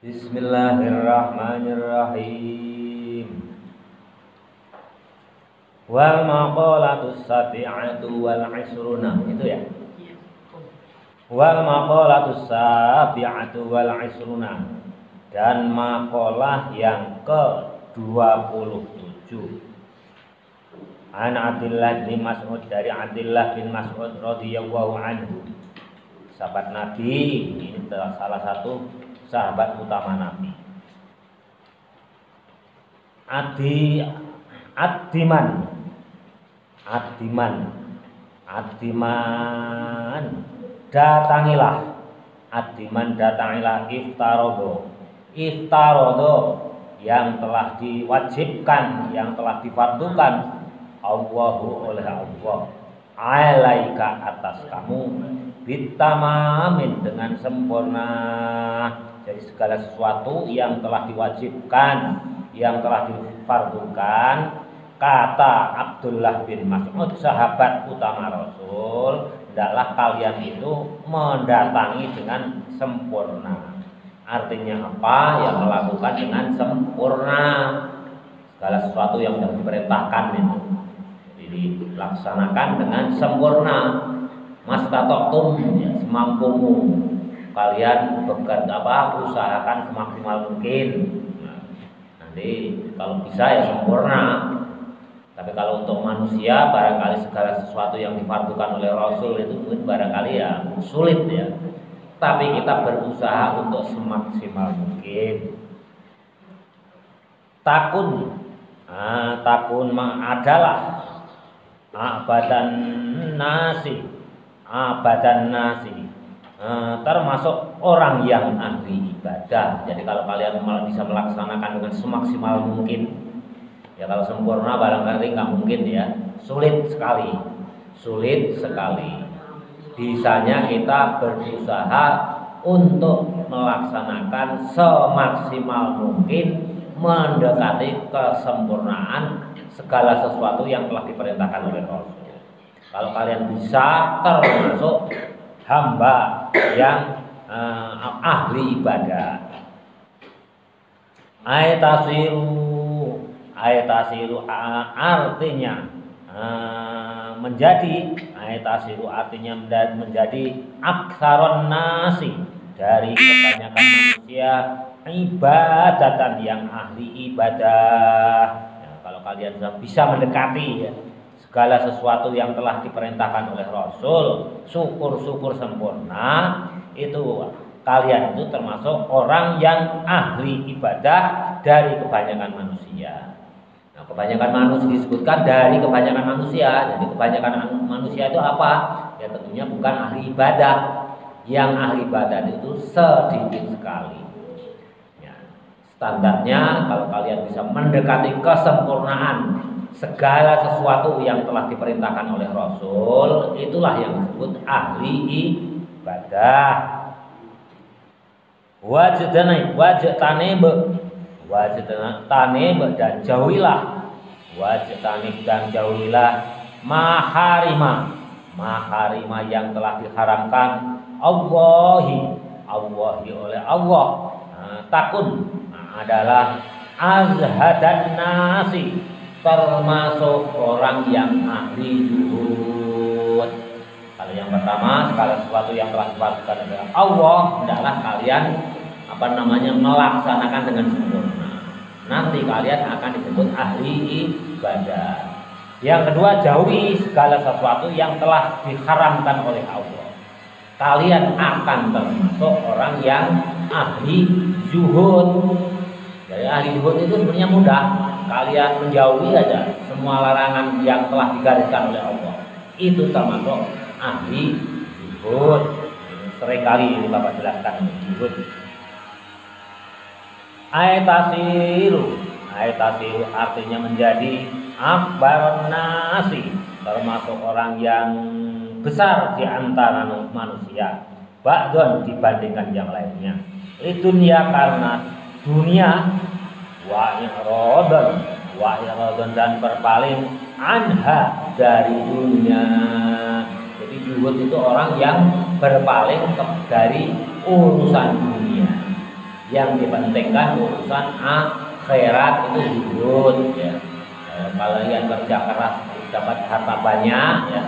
Bismillahirrahmanirrahim. Wal maqalatus sabi'atu wal isruna. Itu ya. Wal maqalatus sabi'atu wal isruna. Dan maqalah yang ke-27. An Abdullah bin Mas'ud, dari Abdullah bin Mas'ud radhiyallahu anhu. Sahabat Nabi, ini salah satu sahabat utama Nabi. Adiman, datangilah iftarodo yang telah diwajibkan, yang telah difardukan Allahu oleh Allah alaika atas kamu bitamamin dengan sempurna. Jadi segala sesuatu yang telah diwajibkan, yang telah difardukan, kata Abdullah bin Mas'ud sahabat utama Rasul, hendaklah kalian itu mendatangi dengan sempurna. Artinya apa? Yang melakukan dengan sempurna segala sesuatu yang sudah diperintahkan itu, jadi dilaksanakan dengan sempurna. Mastatoktum, ya, semampumu kalian usahakan semaksimal mungkin. Nah, nanti kalau bisa ya sempurna. Tapi kalau untuk manusia, barangkali segala sesuatu yang difardukan oleh Rasul itu barangkali ya sulit ya. Tapi kita berusaha untuk semaksimal mungkin. Takun adalah abadan nasi, termasuk orang yang ahli ibadah. Jadi kalau kalian bisa melaksanakan dengan semaksimal mungkin, ya kalau sempurna barangkali nggak mungkin ya, sulit sekali. Bisanya kita berusaha untuk melaksanakan semaksimal mungkin, mendekati kesempurnaan segala sesuatu yang telah diperintahkan oleh Rasul. Kalau kalian bisa termasuk hamba yang ahli ibadah. Ayatasiru artinya menjadi aksaron nasi, dari kebanyakan manusia ibadatan, yang ahli ibadah. Nah, kalau kalian bisa mendekati ya, segala sesuatu yang telah diperintahkan oleh Rasul, syukur sempurna, itu kalian itu termasuk orang yang ahli ibadah dari kebanyakan manusia. Nah, kebanyakan manusia disebutkan dari kebanyakan manusia. Jadi kebanyakan manusia itu apa? Ya tentunya bukan ahli ibadah. Yang ahli ibadah itu sedikit sekali. Ya, standarnya kalau kalian bisa mendekati kesempurnaan segala sesuatu yang telah diperintahkan oleh Rasul, itulah yang disebut ahli ibadah. Wajtanib dan jauhilah maharima yang telah diharamkan Allahi oleh Allah. Takun adalah azhadan nasi, termasuk orang yang ahli zuhud. Kalau yang pertama, segala sesuatu yang telah difardukan oleh Allah, hendaklah kalian melaksanakan dengan sempurna. Nanti kalian akan disebut ahli ibadah. Yang kedua, jauhi segala sesuatu yang telah diharamkan oleh Allah. Kalian akan termasuk orang yang ahli zuhud. Jadi ahli zuhud itu sebenarnya mudah. Kalian menjauhi aja semua larangan yang telah digariskan oleh Allah. Itu termasuk ahli zuhud. Seringkali ini Bapak jelaskan zuhud. Ayatasiru artinya menjadi akbar nasi, termasuk orang yang besar di antara manusia, ba'dun dibandingkan yang lainnya. Lidunya, karena dunia, wa iradan dan berpaling anha dari dunia. Jadi zuhud itu orang yang berpaling dari urusan dunia, yang dipentingkan urusan akhirat itu zuhud ya. Kalian kerja keras dapat harta banyak ya,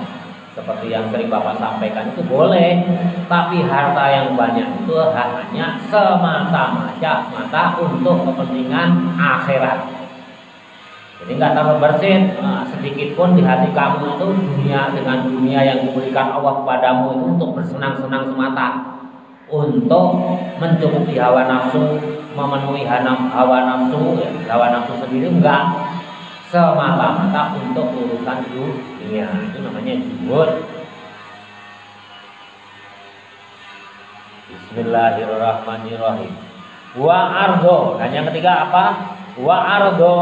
seperti yang sering Bapak sampaikan itu boleh, tapi harta yang banyak itu hanya semata-mata untuk kepentingan akhirat. Jadi nggak tambah bersih sedikit pun di hati kamu itu dunia dengan dunia yang diberikan Allah kepadamu itu untuk bersenang-senang semata, untuk mencukupi hawa nafsu, memenuhi hawa nafsu, ya, hawa nafsu sendiri enggak, semata-mata untuk urusan dunia. Itu namanya zuhud. Bismillahirrahmanirrahim. Wa ardo, dan yang ketiga apa? Wa ardo.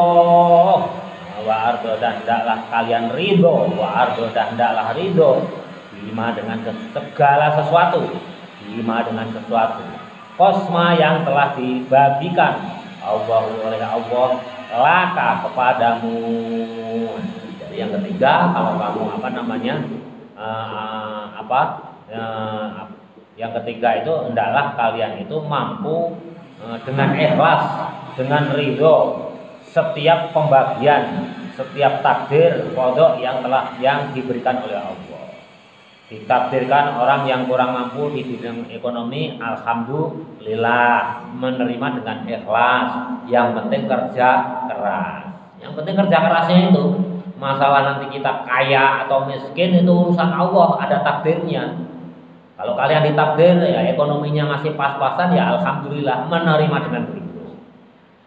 Wa ardo, dan hendaklah kalian ridho. Wa ardo, dan hendaklah ridho bima dengan segala sesuatu. Bima dengan sesuatu kosma yang telah dibagikan Allah oleh Allah laka kepadamu. Jadi yang ketiga, kalau kamu yang ketiga itu hendaklah kalian itu mampu dengan ikhlas, dengan ridho setiap pembagian, setiap takdir kodok yang diberikan oleh Allah. Ditakdirkan orang yang kurang mampu di bidang ekonomi, alhamdulillah menerima dengan ikhlas. Yang penting kerja keras. Yang penting kerja kerasnya itu. Masalah nanti kita kaya atau miskin itu urusan Allah, ada takdirnya. Kalau kalian ditakdir ya ekonominya masih pas-pasan ya alhamdulillah menerima dengan ridho.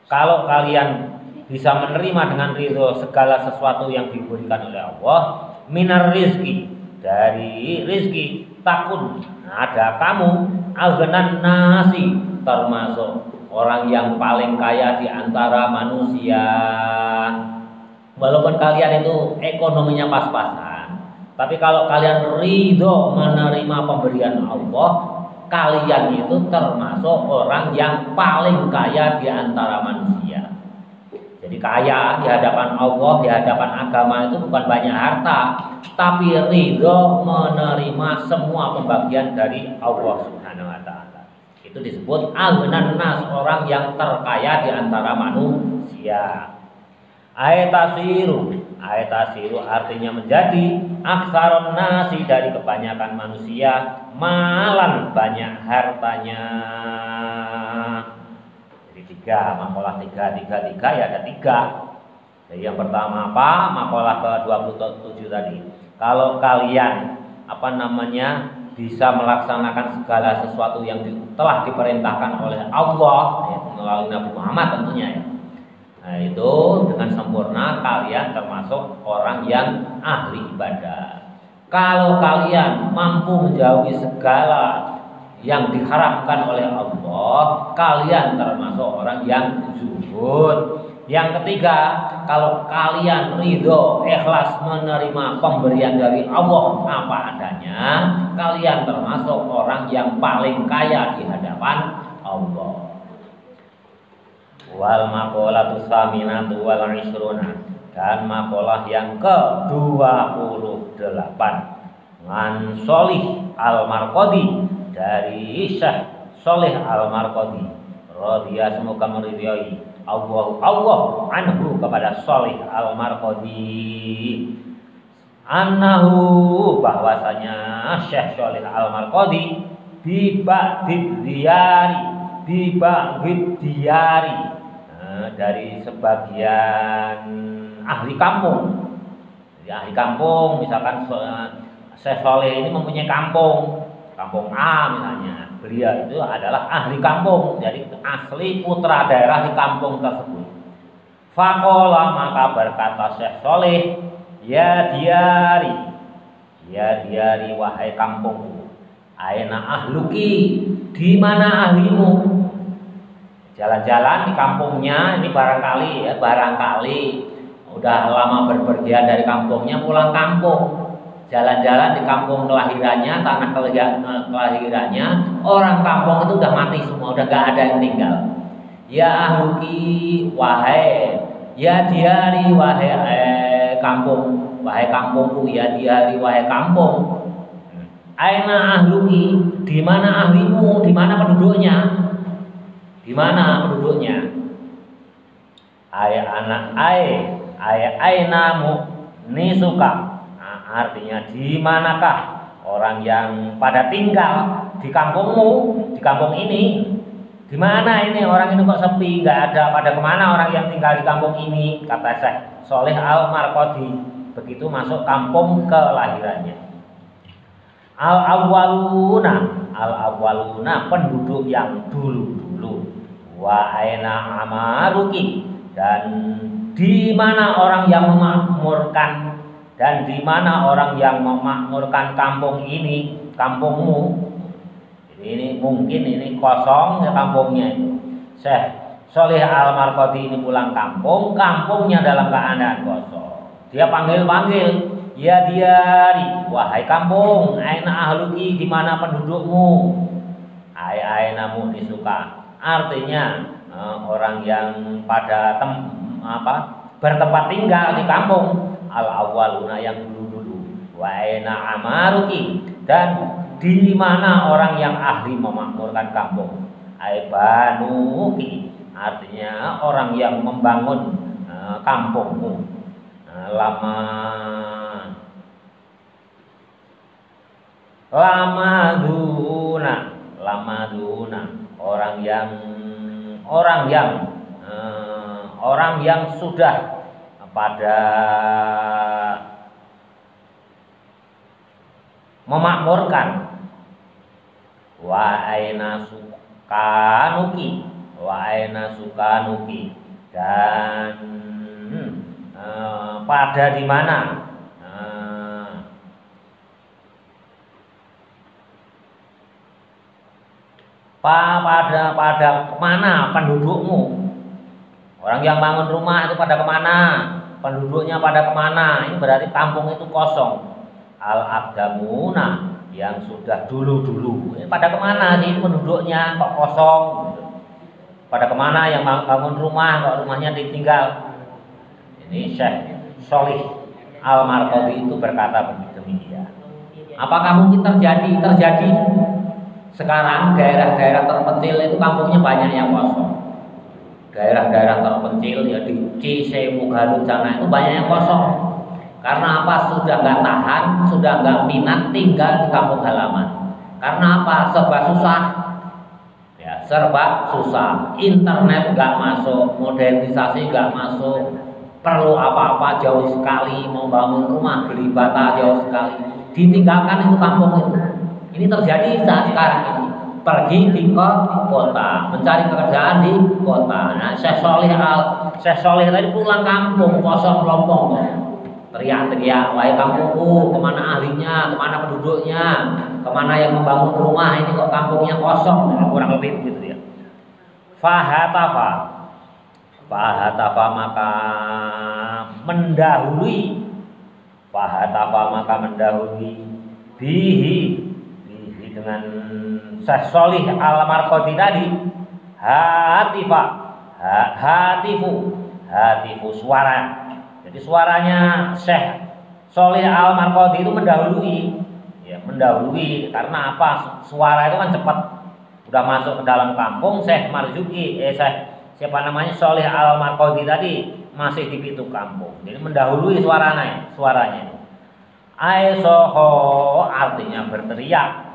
Kalau kalian bisa menerima dengan ridho segala sesuatu yang diberikan oleh Allah, minar rizki, dari rizki, takun ada kamu aghnan nasi, termasuk orang yang paling kaya di antara manusia. Walaupun kalian itu ekonominya pas-pasan, tapi kalau kalian ridho menerima pemberian Allah, kalian itu termasuk orang yang paling kaya di antara manusia. Jadi kaya di hadapan Allah, di hadapan agama itu bukan banyak harta, tapi ridho menerima semua pembagian dari Allah Subhanahu wa taala. Itu disebut aghnan nas, orang yang terkaya di antara manusia. Ayatasiru artinya menjadi aksaron nasi, dari kebanyakan manusia, malan banyak hartanya. Tiga, makalah tiga ya ada tiga. Jadi yang pertama apa? Makalah ke-27 tadi. Kalau kalian bisa melaksanakan segala sesuatu yang telah diperintahkan oleh Allah ya, melalui Nabi Muhammad tentunya ya. Nah, itu dengan sempurna kalian termasuk orang yang ahli ibadah. Kalau kalian mampu menjauhi segala yang diharapkan oleh Allah, kalian termasuk orang yang zuhud. Yang ketiga, kalau kalian ridho, ikhlas menerima pemberian dari Allah apa adanya, kalian termasuk orang yang paling kaya di hadapan Allah. Wal maqalatu saminatu wal isruna, dan maqalah yang ke-28 ngan Sholih Al-Marqadi, dari Syekh Sholih Al-Marqadi radhiyallahu, semoga meridhai Allah anhu kepada Sholih Al-Marqadi, annahu bahwasanya Syekh Sholih Al-Marqadi biba'did diyari dari sebagian ahli kampung. Jadi ahli kampung, misalkan Syekh Sholih ini mempunyai kampung A misalnya, beliau itu adalah ahli kampung, jadi asli putra daerah di kampung tersebut. Faqala, maka berkata Syekh Sholih, ya diari wahai kampungku, aina ahluki, di mana ahlimu? Jalan-jalan di kampungnya ini barangkali udah lama berpergian dari kampungnya, pulang kampung. Jalan-jalan di kampung kelahirannya, tanah kelahirannya, orang kampung itu udah mati semua, udah gak ada yang tinggal. Ya ahluki, wahai, ya diari, wahai kampungku, ya diari, wahai kampung. Aina ahluki, di mana ahlimu, di mana penduduknya? Di mana penduduknya? Ainamu nisuka. Nah, artinya di manakah orang yang pada tinggal di kampungmu, di kampung ini? Di mana ini orang ini kok sepi, nggak ada, pada kemana orang yang tinggal di kampung ini? Kata Syekh Sholih Al-Marqadi begitu masuk kampung kelahirannya. Al-awwaluna penduduk yang dulu-dulu. Wa aina amaruki, dan di mana orang yang memakmurkan, dan di mana orang yang memakmurkan kampung ini, kampungmu. Ini mungkin ini kosong ya kampungnya itu. Syekh Sholih Al-Marqadi ini pulang kampung, kampungnya dalam keadaan kosong. Dia panggil-panggil, ya diari, wahai kampung, aina ahluki, di mana pendudukmu? Aina munisuka, artinya orang yang pada bertempat tinggal di kampung. Al-awwaluna yang dulu-dulu. Wa aina amaruki, dan di mana orang yang ahli memakmurkan kampung? Aibanuki, artinya orang yang membangun kampungmu. Lamaduna, orang yang sudah pada memakmurkan. Wa aina sukanuki, dan pada di mana pada kemana pendudukmu? Orang yang bangun rumah itu pada kemana? Penduduknya pada kemana? Ini berarti kampung itu kosong. Al-aqdamuna, yang sudah dulu-dulu, pada kemana sih penduduknya kok kosong? Pada kemana yang bangun rumah kok rumahnya ditinggal? Ini Syekh Sholih Al-Marqadi itu berkata demikian. Apakah mungkin terjadi sekarang daerah-daerah terpencil itu kampungnya banyak yang kosong? Daerah-daerah terpencil ya di Cisewu, Garut sana itu banyak yang kosong. Karena apa? Sudah nggak tahan, sudah nggak minat tinggal di kampung halaman. Karena apa? Serba susah. Ya, serba susah. Internet nggak masuk, modernisasi nggak masuk. Perlu apa-apa jauh sekali, mau bangun rumah beli bata jauh sekali. Ditinggalkan itu kampung itu. Ini terjadi saat sekarang ini. Pergi di kota, mencari pekerjaan di kota. Nah, Syekh Sholih tadi pulang kampung kosong lompong. Teriak-teriak, wahai kampungku, kemana ahlinya, kemana penduduknya, kemana yang membangun rumah, ini kok kampungnya kosong, kurang lebih begitu ya. Fahatafa maka mendahului, bihi dengan Syekh Sholih Al-Marqadi tadi, hatifu suara. Jadi suaranya Syekh Sholih Al-Marqadi itu mendahului karena apa? Suara itu kan cepat, udah masuk ke dalam kampung. Syekh Sholih Al-Marqadi tadi masih di pintu kampung, jadi mendahului suaranya. Aisoho artinya berteriak,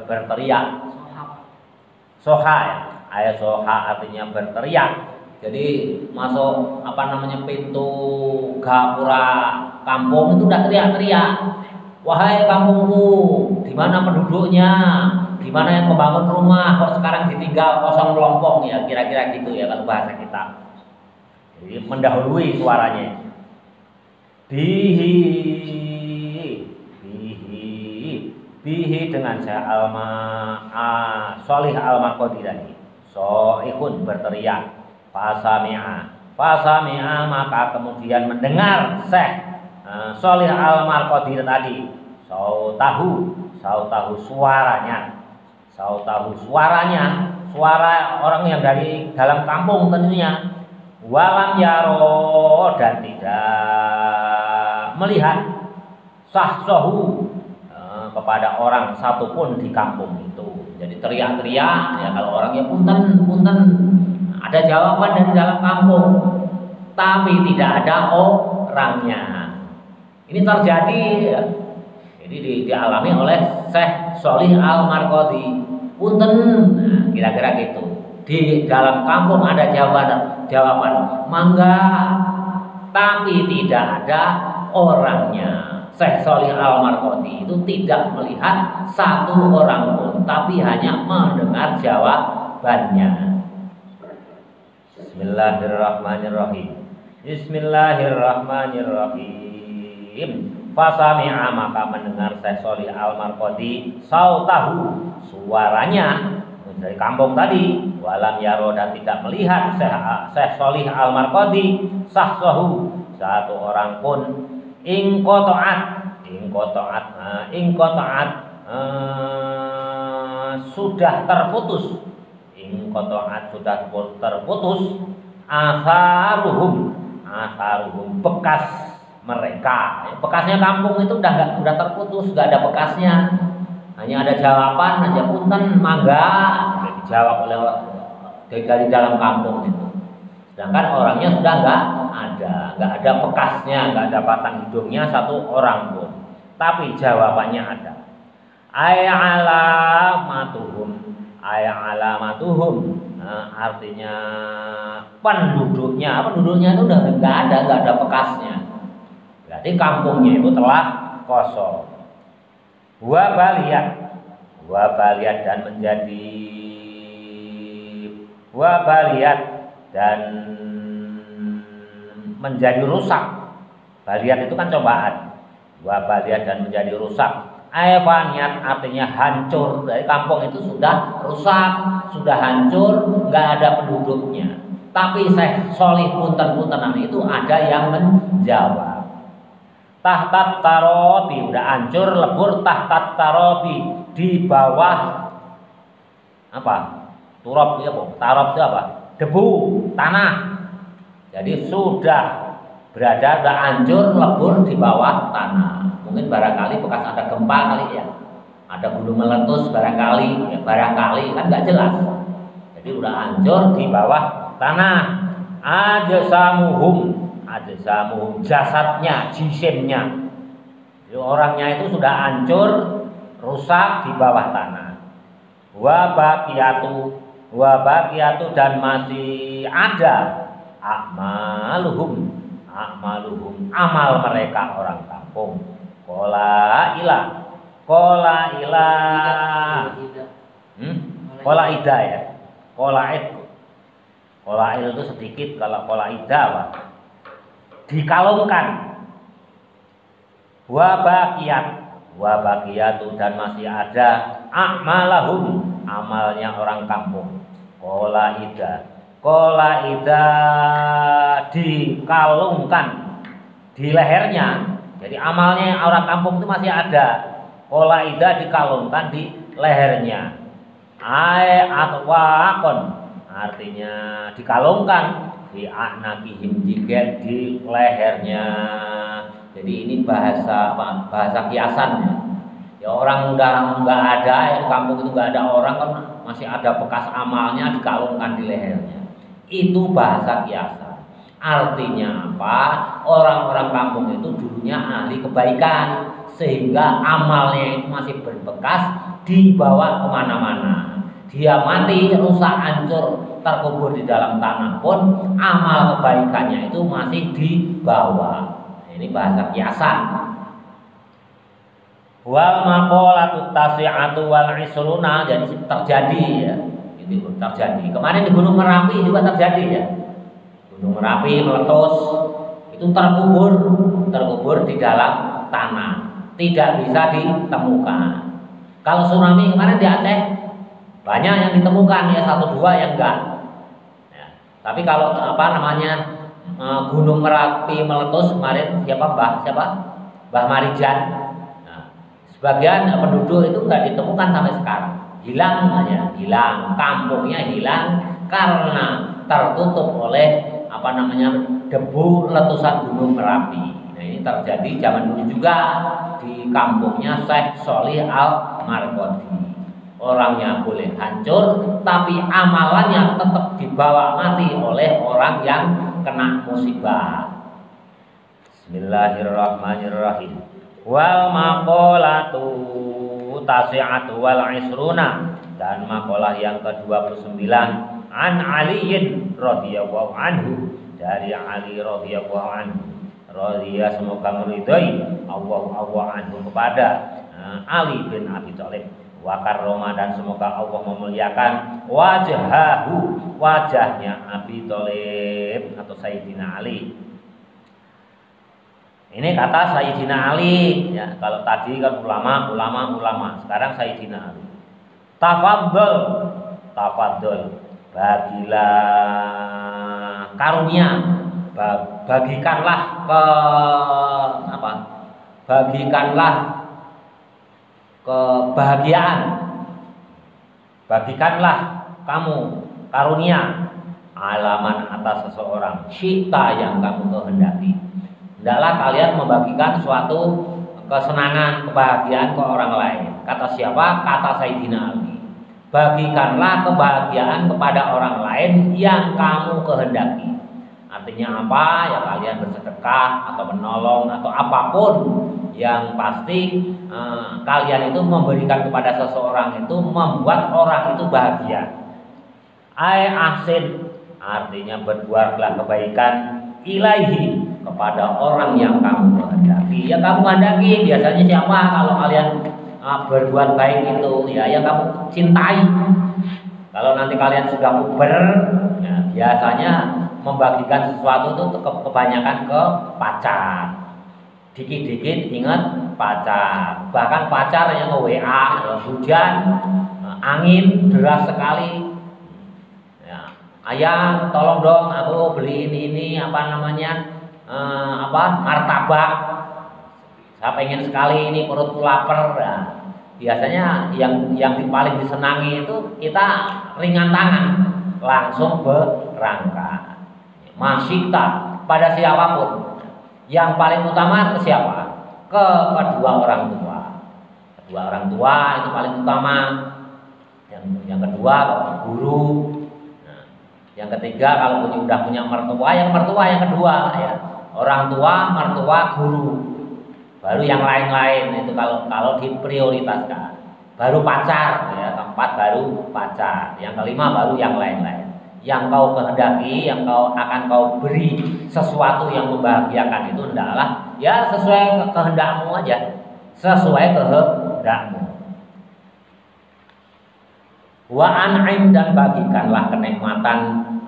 berteriak. Aisoha artinya berteriak. Jadi masuk pintu gapura kampung itu udah teriak-teriak, wahai kampungku, di mana penduduknya, di mana yang membangun rumah, kok sekarang ditinggal kosong melompong, ya kira-kira gitu ya kalau bahasa kita. Jadi mendahului suaranya. Bihi dengan saya Sholih Al-Marqadi tadi. Soihun berteriak. Fasami'a maka kemudian mendengar Syekh Sholih Al-Marqadi tadi sautahu suaranya, suara orang yang dari dalam kampung tentunya. Walam yaro, dan tidak melihat sahsohu kepada orang satupun di kampung itu. Jadi Jadi teriak-teriak ya, kalau orang ya punten punten, ada jawaban dari dalam kampung tapi tidak ada orangnya. Ini terjadi ya. Jadi dialami oleh Syekh Sholih Al-Marqodi. Punten, nah, kira-kira gitu. Di dalam kampung ada jawaban mangga, tapi tidak ada orangnya. Syekh Sholih Al-Marqodi itu tidak melihat satu orang pun, tapi hanya mendengar jawabannya. Bismillahirrahmanirrahim. Bismillahirrahmanirrahim. Fasami'a, maka mendengar Syekh Sholih Al-Marqodi sautahu, suaranya dari kampung tadi. Walam yaro, dan tidak melihat Syekh Sholih Al-Marqodi sahsahu, satu orang pun. Ingkotoat sudah terputus. Ingkotoat sudah terputus. Asaruhum bekas mereka. Bekasnya kampung itu udah terputus, nggak ada bekasnya. Hanya ada jawaban aja, punten mangga, dijawab oleh dari dalam kampung itu. Sedangkan orangnya sudah nggak ada bekasnya, nggak ada batang hidungnya satu orang pun. Tapi jawabannya ada. Alamatuhum, nah, artinya penduduknya itu udah nggak ada bekasnya. Berarti kampungnya itu telah kosong. Wabaliyat dan menjadi rusak. Baliyat itu kan cobaan. Wabaliyat dan menjadi rusak. Aifaniat artinya hancur. Dari kampung itu sudah rusak, sudah hancur, nggak ada penduduknya. Tapi Syekh Sholih punten-puntenan itu ada yang menjawab. Tahtat tarobi, udah hancur lebur. Tahtat tarobi, di bawah apa? Turab itu apa? Tarob itu apa? Debu, tanah. Jadi sudah hancur lebur di bawah tanah. Mungkin barangkali bekas ada gempa kali ya, ada gunung meletus barangkali kan nggak jelas. Jadi udah hancur di bawah tanah. Ajsamuhum, jasadnya, jisimnya. Jadi orangnya itu sudah hancur, rusak di bawah tanah. Wabakiyatu dan masih ada akmaluhum, amal mereka orang kampung. Kola ida ya. Kolaid itu sedikit, kalau kolaida apa? Dikalungkan. Wabakiyatu dan masih ada akmalahum, amalnya orang kampung. Kolaida dikalungkan di lehernya. Jadi amalnya orang kampung itu masih ada. Kolaida dikalungkan di lehernya. Atwaqon, artinya dikalungkan di anakihim, juga di lehernya. Jadi ini bahasa kiasan ya. Ya orang udah nggak ada, ya di kampung itu nggak ada orang kan masih ada bekas amalnya dikalungkan di lehernya. Itu bahasa kiasan. Artinya apa? Orang-orang kampung itu dulunya ahli kebaikan, sehingga amalnya itu masih berbekas, dibawa kemana-mana. Dia mati, rusak, hancur, terkubur di dalam tanah pun, amal kebaikannya itu masih dibawa. Ini bahasa kiasan. Wal maqalatu tasi'atu wal isruna, jadi terjadi ya. Itu terjadi. Kemarin di Gunung Merapi juga terjadi ya. Gunung Merapi meletus, itu terkubur di dalam tanah, tidak bisa ditemukan. Kalau tsunami kemarin di Aceh banyak yang ditemukan ya, 1-2 yang enggak. Ya. Tapi kalau Gunung Merapi meletus kemarin Mbah Marijan. Nah, sebagian penduduk itu enggak ditemukan sampai sekarang, hilang, kampungnya hilang karena tertutup oleh debu letusan Gunung Merapi. Nah, ini terjadi zaman dulu juga di kampungnya Syekh Sholih Al-Marqodi. Orangnya boleh hancur, tapi amalannya tetap dibawa mati oleh orang yang kena musibah. Bismillahirrahmanirrahim. Wal maqalatu tasi'atu wal isruna, dan maqalah yang ke-29 an Aliin radhiyallahu anhu, dari Ali radhiyallahu anhu. Radhiya, semoga meridhai Allah anhu kepada Ali bin Abi Thalib. Wa karrama, dan semoga Allah memuliakan wajahahu, wajahnya Abi Thalib atau Sayyidina Ali. Ini kata Sayyidina Ali ya. Kalau tadi kan ulama, sekarang Sayyidina Ali. Tafadhol, bagilah karunia, bagikanlah bagikanlah kebahagiaan, bagikanlah kamu karunia alaman atas seseorang syita yang kamu kehendaki. Hendaklah kalian membagikan suatu kesenangan, kebahagiaan ke orang lain. Kata siapa? Kata Sayyidina Ali. Bagikanlah kebahagiaan kepada orang lain yang kamu kehendaki. Artinya apa? Ya kalian bersedekah atau menolong atau apapun, yang pasti kalian itu memberikan kepada seseorang itu membuat orang itu bahagia. Ai ahsin, artinya berbuatlah kebaikan ilaihi, kepada orang yang kamu kehendaki. Ya kamu kehendaki biasanya siapa? Kalau kalian berbuat baik itu ya yang kamu cintai. Kalau nanti kalian sudah puber, ya, biasanya membagikan sesuatu itu kebanyakan ke pacar. Dikit-dikit ingat pacar. Bahkan pacar yang nge-WA, hujan, angin deras sekali. Ya, ayah tolong dong aku beli ini martabak. Saya pengen sekali ini, perutku lapar. Nah, biasanya yang paling disenangi itu kita ringan tangan, langsung berangkat. Masih tak pada siapapun. Yang paling utama ke siapa? Ke kedua orang tua. Kedua orang tua itu paling utama. Yang kedua ke guru. Nah, yang ketiga kalau udah punya mertua, yang kedua ya. Orang tua, mertua, guru. Baru yang lain-lain itu kalau diprioritaskan. Baru pacar ya, keempat baru pacar. Yang kelima baru yang lain-lain. Yang kau kehendaki, yang akan kau beri sesuatu yang membahagiakan itu adalah ya sesuai kehendakmu aja, sesuai kehendakmu. Wa an'im, dan bagikanlah kenikmatan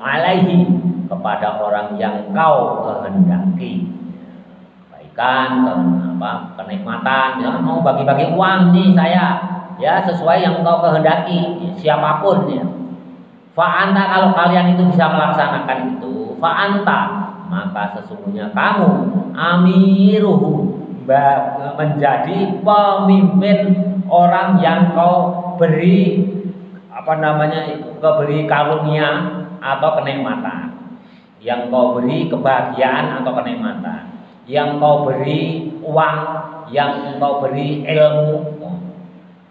alaihi, kepada orang yang kau kehendaki. Baikan kenikmatan, misalkan mau bagi-bagi uang nih saya, ya sesuai yang kau kehendaki, siapapun ya. Fa'anta, kalau kalian itu bisa melaksanakan itu, fa'anta, maka sesungguhnya kamu amiruhu, menjadi pemimpin orang yang kau beri beri karunia atau kenikmatan, yang kau beri kebahagiaan atau kenikmatan, yang kau beri uang, yang kau beri ilmu,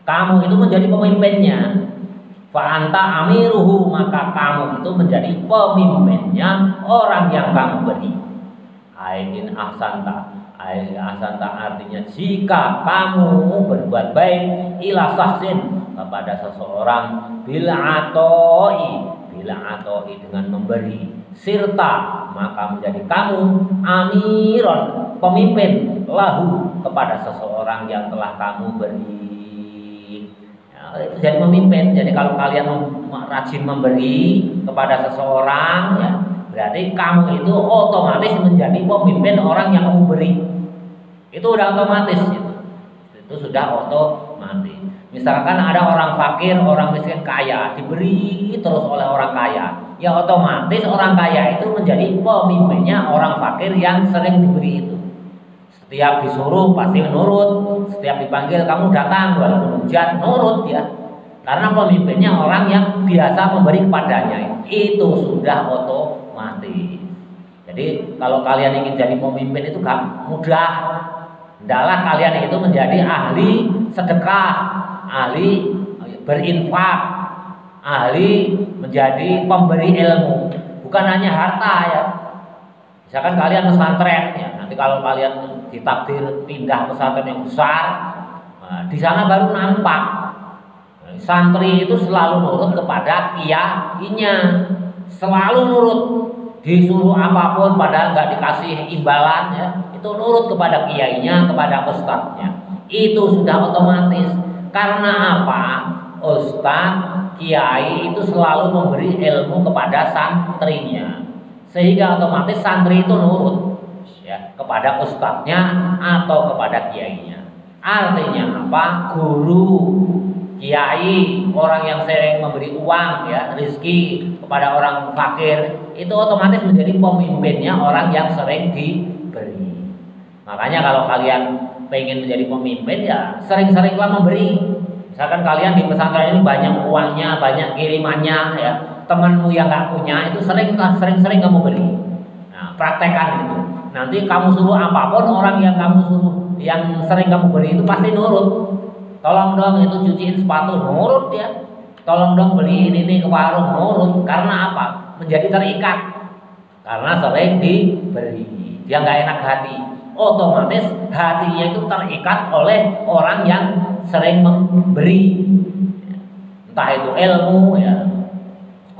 kamu itu menjadi pemimpinnya. Fa'anta amiruhu, maka kamu itu menjadi pemimpinnya orang yang kamu beri. Ain ahsanta, artinya jika kamu berbuat baik ila sahsin, kepada seseorang, bila atoi dengan memberi, sirta, maka menjadi kamu amiron, pemimpin, lahu, kepada seseorang yang telah kamu beri. Itu jadi pemimpin. Jadi kalau kalian rajin memberi kepada seseorang ya, berarti kamu itu otomatis menjadi pemimpin orang yang kamu beri. Itu udah otomatis itu sudah otomatis. Misalkan ada orang fakir, orang miskin, kaya, diberi terus oleh orang kaya, ya otomatis orang kaya itu menjadi pemimpinnya orang fakir yang sering diberi itu. Setiap disuruh pasti nurut, setiap dipanggil kamu datang walaupun hujan, nurut ya. Karena pemimpinnya orang yang biasa memberi kepadanya, itu sudah otomatis. Jadi kalau kalian ingin jadi pemimpin itu gak mudah. Hendaklah kalian itu menjadi ahli sedekah, ahli berinfak, ahli menjadi pemberi ilmu, bukan hanya harta ya. Misalkan kalian pesantren ya, nanti kalau kalian ditakdir pindah pesantren yang besar, nah, di sana baru nampak santri itu selalu nurut kepada kiainya, selalu nurut, disuruh apapun padahal nggak dikasih imbalan ya, itu nurut kepada kiainya, kepada ustadznya. Itu sudah otomatis. Karena apa? Ustadz, kiai itu selalu memberi ilmu kepada santrinya, sehingga otomatis santri itu nurut ya kepada ustadznya atau kepada kiainya. Artinya apa? Guru, kiai, orang yang sering memberi uang ya, rezeki kepada orang fakir, itu otomatis menjadi pemimpinnya orang yang sering diberi. Makanya kalau kalian pengen menjadi pemimpin ya sering-seringlah memberi. Misalkan kalian di pesantren ini banyak uangnya, banyak kirimannya ya, temanmu yang nggak punya itu sering-sering kamu beri. Nah, praktekkan itu. Nanti kamu suruh apapun, orang yang kamu suruh, yang sering kamu beri itu pasti nurut. Tolong dong itu cuciin sepatu, nurut ya. Tolong dong beliin ini ke warung, nurut. Karena apa? Menjadi terikat. Karena sering diberi, dia nggak enak hati. Otomatis hatinya itu terikat oleh orang yang sering memberi, entah itu ilmu ya.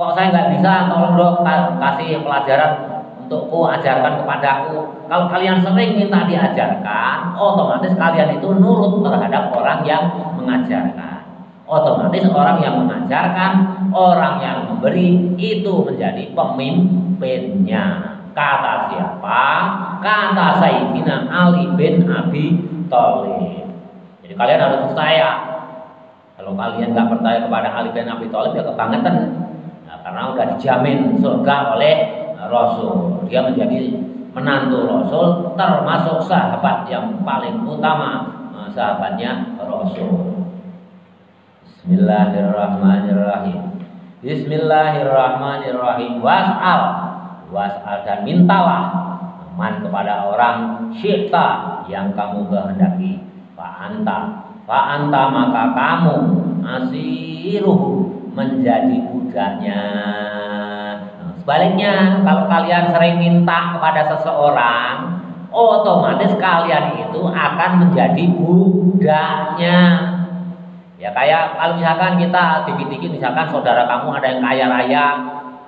Kok saya nggak bisa, tolong dong kasih pelajaran untukku, ajarkan kepadaku. Kalau kalian sering minta diajarkan, otomatis kalian itu nurut terhadap orang yang mengajarkan. Otomatis orang yang mengajarkan, orang yang memberi itu menjadi pemimpinnya. Kata siapa? Kata Sayyidina Ali bin Abi Thalib. Jadi kalian harus percaya. Kalau kalian nggak percaya kepada Ali bin Abi Thalib ya kebangetan. Nah, karena udah dijamin surga oleh Rasul. Dia menjadi menantu Rasul, termasuk sahabat yang paling utama, sahabatnya Rasul. Bismillahirrahmanirrahim. Bismillahirrahmanirrahim. Was'al dan mintalah man kepada orang syi'ta yang kamu kehendaki. Fa'anta maka kamu asiruhu menjadi budaknya. Nah, sebaliknya kalau kalian sering minta kepada seseorang, otomatis kalian itu akan menjadi budaknya. Ya kayak kalau misalkan kita dikit-dikit, misalkan saudara kamu ada yang kaya raya,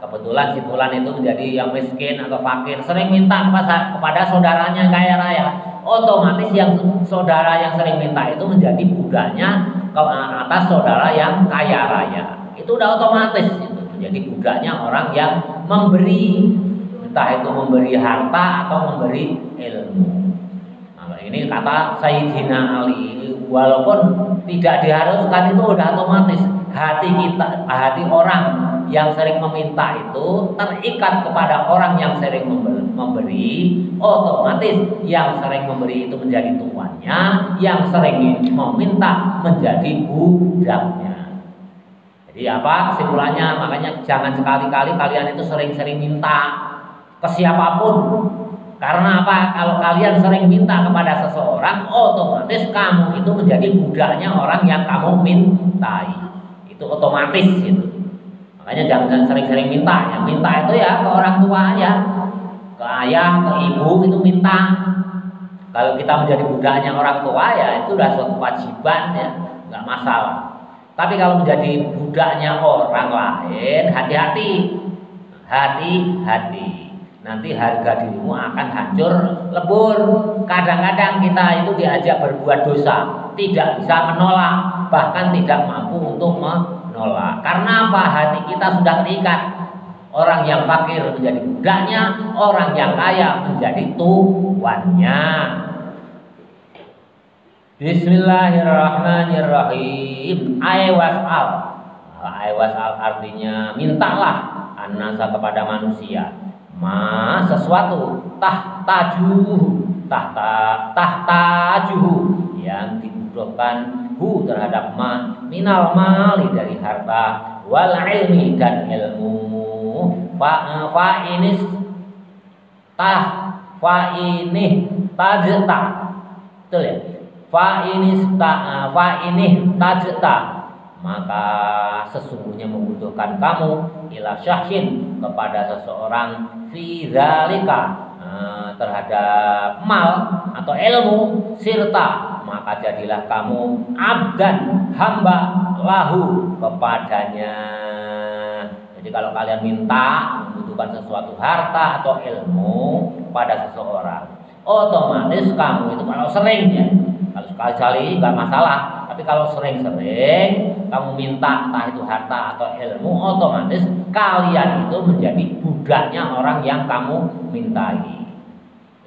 kebetulan si fulan itu menjadi yang miskin atau fakir, sering minta kepada saudaranya yang kaya raya, otomatis yang saudara yang sering minta itu menjadi budaknya ke atas saudara yang kaya raya. Itu udah otomatis itu menjadi budaknya orang yang memberi, entah itu memberi harta atau memberi ilmu. Nah, ini kata Sayyidina Ali, walaupun tidak diharuskan itu udah otomatis. Hati orang yang sering meminta itu terikat kepada orang yang sering memberi, otomatis yang sering memberi itu menjadi tuannya, yang sering meminta menjadi budaknya. Jadi apa kesimpulannya? Makanya jangan sekali-kali kalian itu sering-sering minta ke siapapun. Karena apa? Kalau kalian sering minta kepada seseorang, otomatis kamu itu menjadi budaknya orang yang kamu mintai. Itu otomatis itu. Makanya jangan sering-sering minta. Yang minta itu ya ke orang tua ya, ke ayah, ke ibu itu minta. Kalau kita menjadi budaknya orang tua ya itu sudah suatu kewajiban ya, nggak masalah. Tapi kalau menjadi budaknya orang lain, hati-hati, hati-hati. Nanti harga dirimu akan hancur lebur. Kadang-kadang kita itu diajak berbuat dosa, tidak bisa menolak, bahkan tidak mampu untuk menolak. Karena apa? Hati kita sudah terikat. Orang yang fakir menjadi budaknya, orang yang kaya menjadi tuannya. Bismillahirrahmanirrahim. Aiwas'al. Aiwas'al artinya mintalah an-nasa kepada manusia. Sesuatu tahtajuhu yang dibutuhkan terhadap minal mali dari harta, wal ilmi dan ilmu. Fa ini tajta, betul ya? Fa ini tajta maka sesungguhnya membutuhkan kamu ila syahsin kepada seseorang fi dzalika terhadap mal atau ilmu sirta, maka jadilah kamu abdan hamba lahu kepadanya. Jadi kalau kalian minta membutuhkan sesuatu harta atau ilmu pada seseorang, otomatis kamu itu kalau sering ya, kalau sekali-kali nggak masalah, tapi kalau sering-sering kamu minta entah itu harta atau ilmu, otomatis kalian itu menjadi budaknya orang yang kamu mintai.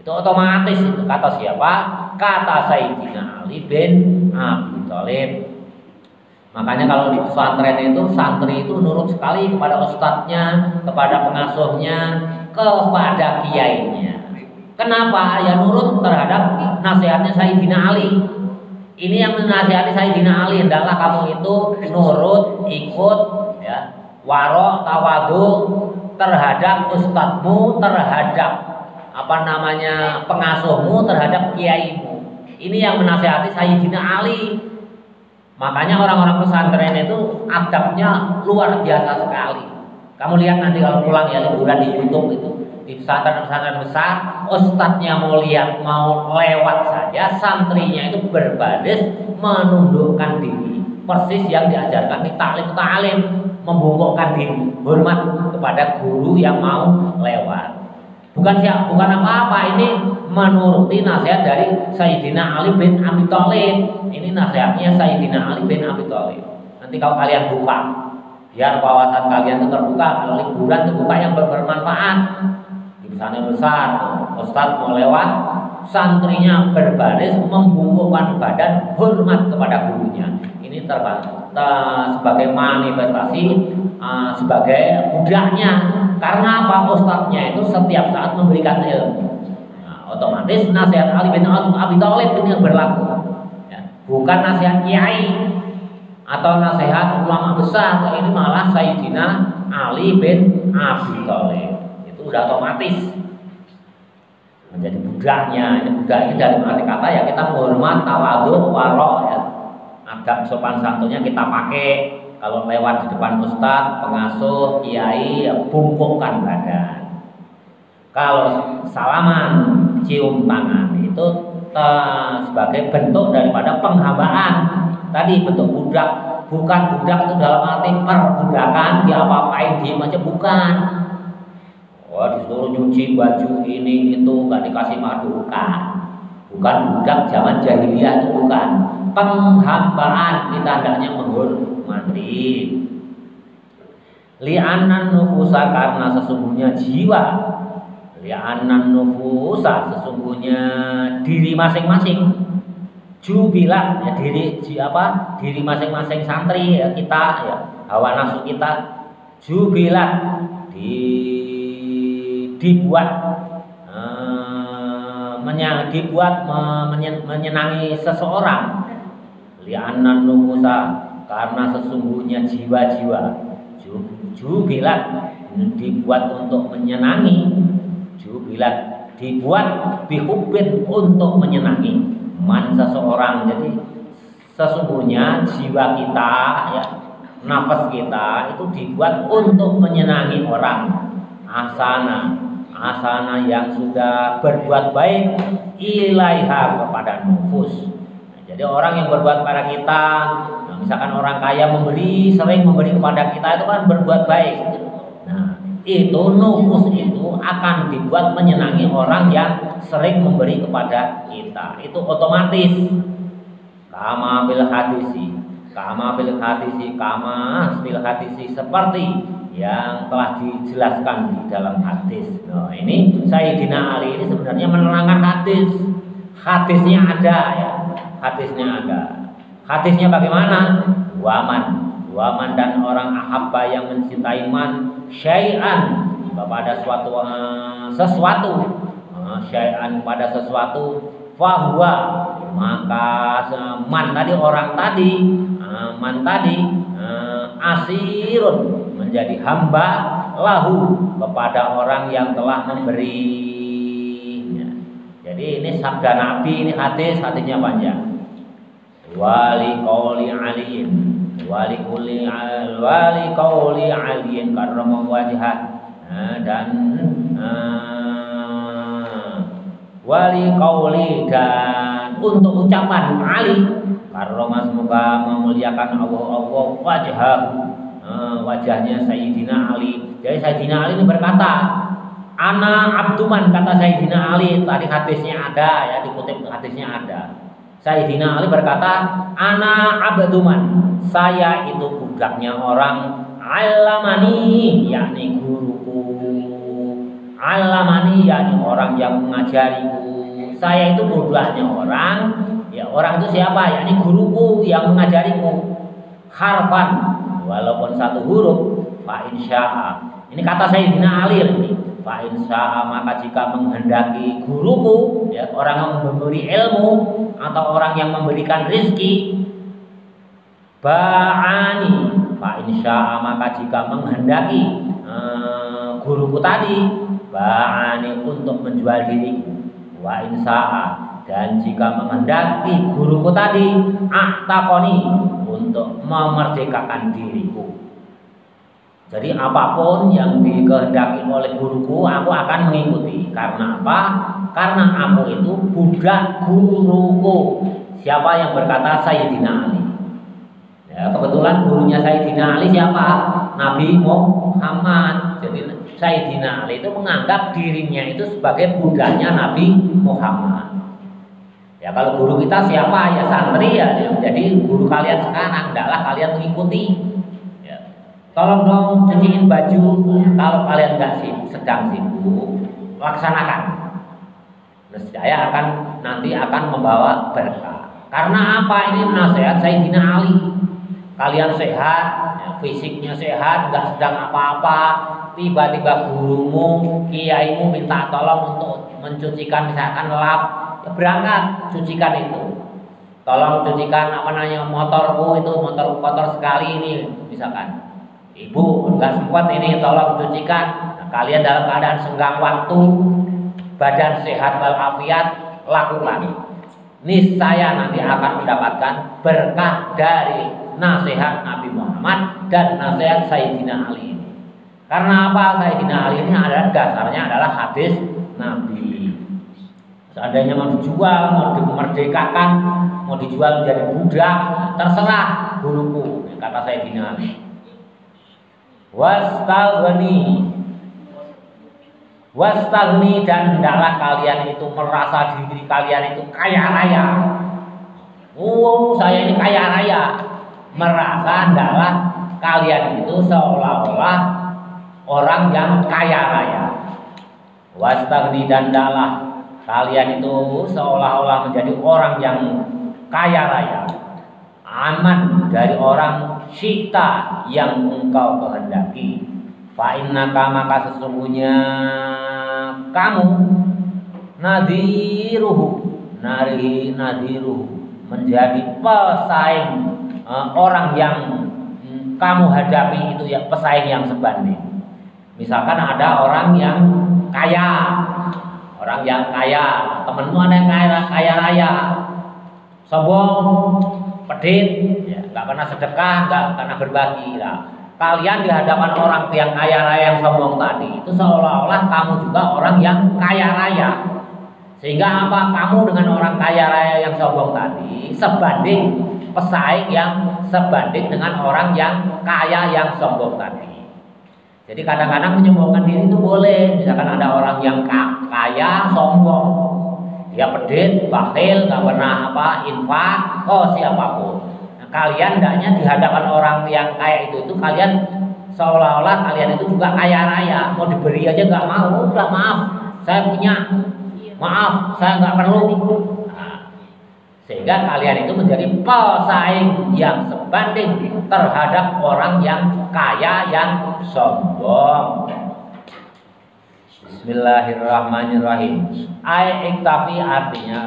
Itu otomatis. Itu kata siapa? Kata Sayyidina Ali bin Abi Thalib. Makanya kalau di pesantren itu santri itu nurut sekali kepada ustadznya, kepada pengasuhnya, kepada kiainya. Kenapa? Ya nurut terhadap nasihatnya Sayyidina Ali. Ini yang menasihati Sayyidina Ali, hendaklah kamu itu nurut, ikut, ya, waro, tawadu terhadap ustadzmu, terhadap pengasuhmu, terhadap kiaimu. Ini yang menasihati Sayyidina Ali. Makanya orang-orang pesantren itu adabnya luar biasa sekali. Kamu lihat nanti kalau pulang ya liburan di YouTube itu, di pesantren-pesantren besar, ustadznya mau lewat saja, santrinya itu berbaris menundukkan diri, persis yang diajarkan di taklim, membungkukkan diri, hormat kepada guru yang mau lewat. Bukan apa-apa, ini menuruti nasihat dari Sayyidina Ali bin Abi Thalib. Ini nasihatnya Sayyidina Ali bin Abi Thalib. Nanti kalau kalian buka, biar wawasan kalian itu terbuka. Kalau liburan itu buka yang bermanfaat. Di sana besar, ustadz mau lewat, santrinya berbaris membungkukkan badan, hormat kepada gurunya. Ini sebagai manifestasi, sebagai budaknya. Karena apa? Ustadznya itu setiap saat memberikan ilmu. Nah, otomatis nasihat Ali bin Abi Thalib ini yang berlaku, ya. Bukan nasihat kiai atau nasihat ulama besar. Ini malah Sayyidina Ali bin Abi Thalib. Itu udah otomatis menjadi budaknya. Ini budak ini dari arti kata ya kita menghormat, tawadhu, waro, ya. Adab sopan santunnya kita pakai. Kalau lewat di depan ustadz, pengasuh, kiai, ya bungkukkan badan. Kalau salaman, cium tangan itu sebagai bentuk daripada penghambaan. Tadi bentuk budak, bukan budak itu dalam arti perbudakan, diapa-apain diem aja, bukan. Oh, disuruh nyuci baju ini itu nggak dikasih madukan. Bukan budak zaman jahiliyah, itu bukan. Penghambaan, kita hendaknya menghormati. Li'annan nufusa, karena sesungguhnya jiwa. Li'annan nufusa, sesungguhnya diri masing-masing. Jubilat, ya diri masing-masing santri ya, kita ya, hawa nafsu kita jubilat, dibuat menyenangi seseorang. Li'annan nufusa, karena sesungguhnya jiwa-jiwa jubilat, dibuat untuk menyenangi, jubilat dibuat bihubbin, untuk menyenangi man seseorang. Jadi sesungguhnya jiwa kita ya, nafas kita itu dibuat untuk menyenangi orang. Asana yang sudah berbuat baik ilaiha, kepada nufus. Jadi orang yang berbuat pada kita, nah, misalkan orang kaya sering memberi kepada kita, itu kan berbuat baik. Nah, itu nufus itu akan dibuat menyenangi orang yang sering memberi kepada kita. Itu otomatis. Kama fil hadisi, seperti yang telah dijelaskan di dalam hadis. Nah, ini Sayyidina Ali ini sebenarnya menerangkan hadis. Hadisnya ada ya. Hadisnya bagaimana? Waman dan orang ahabba yang mencintai man syai'an, pada sesuatu, syai'an pada sesuatu, fahuwa, maka man tadi asirun, menjadi hamba lahu, kepada orang yang telah memberi. Jadi ini sabda Nabi, ini hadisnya panjang. Wali qauli aliin, wali qauli aliyin karrama wajhah. Dan wali qauli, dan untuk ucapan Ali karrama, semoga memuliakan Allah wajhah, wajahnya Sayyidina Ali. Jadi Sayyidina Ali ini berkata, ana abduman, kata Sayyidina Ali, tadi hadisnya ada ya, dikutip hadisnya ada. Sayyidina Ali berkata, ana abduman, saya itu budaknya orang, alamani, yakni guruku, alamani, yakni orang yang mengajariku. Saya itu budaknya orang, ya orang itu siapa? Yakni guruku yang mengajariku. Harfan, walaupun satu huruf, fa insya'a. Ini kata Sayyidina Ali ini. Fa insya'a, maka jika menghendaki guruku, ya orang yang memberi ilmu atau orang yang memberikan rizki, ba'ani, fa insya'a, maka jika menghendaki guruku tadi, ba'ani, untuk menjual diriku. Wa insya'a, dan jika menghendaki guruku tadi, ahtaqoni, untuk memerdekakan diriku. Jadi apapun yang dikehendaki oleh guruku, aku akan mengikuti. Karena apa? Karena aku itu budak guruku. Siapa yang berkata? Sayyidina Ali. Ya, kebetulan gurunya Sayyidina Ali siapa? Nabi Muhammad. Jadi Sayyidina Ali itu menganggap dirinya itu sebagai budaknya Nabi Muhammad. Ya kalau guru kita siapa? Ya santri ya. Jadi guru kalian sekarang, hendaklah kalian mengikuti. Ya. Tolong dong cuciin baju. Kalau kalian nggak sedang sibuk, laksanakan. Terus saya nanti akan membawa berkah. Karena apa? Ini nasihat Sayyidina Ali. Kalian sehat, ya, fisiknya sehat, nggak sedang apa-apa. Tiba-tiba gurumu, kiaimu minta tolong untuk mencucikan misalkan lap, berangkat, cucikan itu. Tolong cucikan motorku, itu motor kotor sekali ini misalkan. Ibu nggak sempat ini, tolong cucikan. Nah, kalian dalam keadaan senggang waktu, badan sehat walafiat, lakukan. Niscaya nanti akan mendapatkan berkah dari nasihat Nabi Muhammad dan nasihat Sayyidina Ali ini. Karena apa? Sayyidina Ali ini adalah dasarnya adalah hadis Nabi. Seandainya mau dijual, mau dimerdekakan, mau dijual menjadi budak, terserah guruku, kata Sayyidina Ali. Wastagni, dan hendaklah kalian itu merasa diri kalian itu kaya raya. Saya ini kaya raya. Merasa hendaklah kalian itu seolah-olah orang yang kaya raya. Wastagni, dan hendaklah kalian itu seolah-olah menjadi orang yang kaya raya. Aman dari orang syita yang engkau kehendaki. Fa innaka, maka sesungguhnya kamu nadiruhu menjadi pesaing orang yang kamu hadapi itu ya, pesaing yang sebanding. Misalkan ada orang yang kaya, temenmu ada yang kaya raya, sombong, pedit, ya, nggak pernah sedekah, nggak pernah berbagi lah. Kalian di hadapan orang yang kaya raya yang sombong tadi itu seolah-olah kamu juga orang yang kaya raya. Sehingga apa? Kamu dengan orang kaya raya yang sombong tadi sebanding, pesaing yang sebanding dengan orang yang kaya yang sombong tadi. Jadi kadang-kadang menyombongkan diri itu boleh. Misalkan ada orang yang kaya sombong, dia pedit, bakhil, nggak pernah infak, siapapun. Kalian hendaknya di hadapan orang yang kaya itu kalian seolah-olah kalian itu juga kaya raya, mau diberi aja nggak mau, udah maaf, saya punya, maaf, saya nggak perlu. Nah, sehingga kalian itu menjadi pesaing yang sebanding terhadap orang yang kaya yang sombong. Bismillahirrahmanirrahim. Iktafi artinya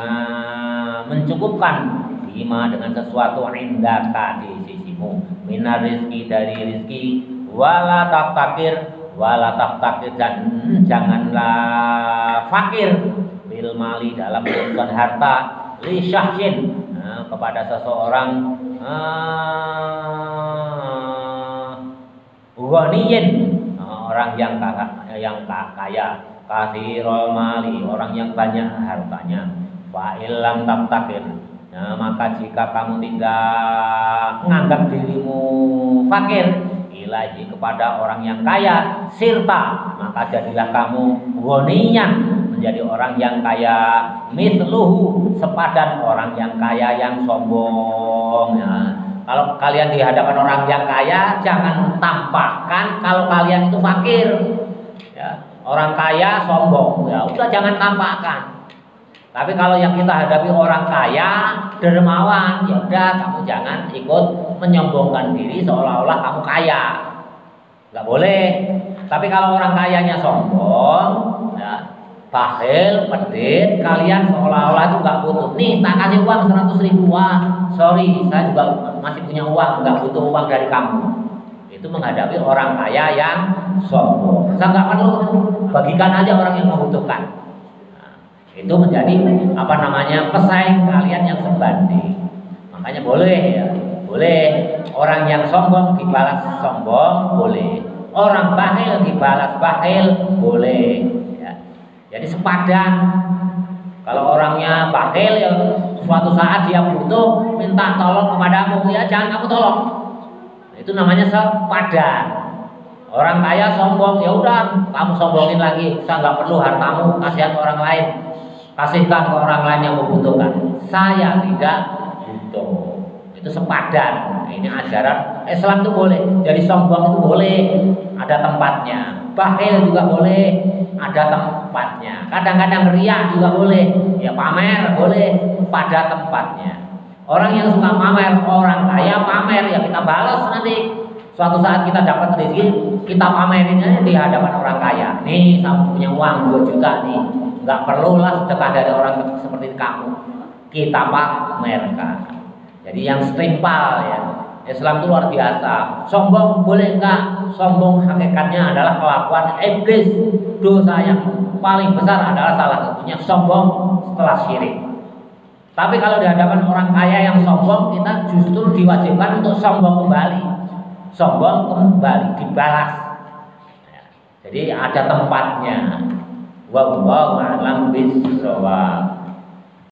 mencukupkan bima dengan sesuatu indaka di sisimu, minar rizki, dari rizki, wala taftakir, dan janganlah fakir bil mali, dalam urusan harta, li syahsin, kepada seseorang, ghaniyin, orang yang kaya, kathirul mali, orang yang banyak hartanya. Fa illam tabtakir, nah, maka jika kamu tidak menganggap dirimu fakir, ilahi kepada orang yang kaya, sirta, maka jadilah kamu ghaniyan, menjadi orang yang kaya, mithluhu, sepadan orang yang kaya yang sombong. Ya. Kalau kalian di hadapan orang yang kaya, jangan tampakkan kalau kalian itu fakir. Ya. Orang kaya sombong, ya udah jangan tampakkan. Tapi kalau yang kita hadapi orang kaya, dermawan, ya udah kamu jangan ikut menyombongkan diri seolah-olah kamu kaya. Nggak boleh. Tapi kalau orang kayanya sombong, ya, bakhil, pedit, kalian seolah-olah itu nggak butuh. Nih, tak kasih uang 100.000. Wah, sorry, saya juga masih punya uang, nggak butuh uang dari kamu. Itu menghadapi orang kaya yang sombong. Saya nggak perlu, bagikan aja orang yang membutuhkan. Itu menjadi pesaing kalian yang sebanding. Makanya boleh ya, boleh orang yang sombong dibalas sombong, boleh orang bakhil dibalas bakhil, boleh ya. Jadi sepadan. Kalau orangnya bakhil ya suatu saat dia butuh minta tolong kepadamu, ya jangan kamu tolong. Itu namanya sepadan. Orang kaya sombong, ya udah kamu sombongin lagi, saya nggak perlu hartamu, kasihan orang lain. Kasihkan ke orang lain yang membutuhkan. Saya tidak butuh. Itu sepadan. Nah, ini ajaran Islam itu boleh. Jadi sombong itu boleh, ada tempatnya. Bakhil juga boleh, ada tempatnya. Kadang-kadang riya juga boleh. Ya pamer boleh, pada tempatnya. Orang yang suka pamer, orang kaya pamer, ya kita balas nanti. Suatu saat kita dapat rezeki, kita pamerin aja di hadapan orang kaya. Nih, saya punya uang 2 juta nih. Nggak perlulah sedekah dari orang seperti kamu. Kita pamerkan. Jadi yang setimpal ya. Islam itu luar biasa. Sombong boleh enggak? Sombong hakikatnya adalah kelakuan iblis. Dosa yang paling besar adalah salah satunya sombong setelah syirik. Tapi kalau di hadapan orang kaya yang sombong, kita justru diwajibkan untuk sombong kembali. Sombong kembali, dibalas. Jadi ada tempatnya. Wallahu a'lam bishawab.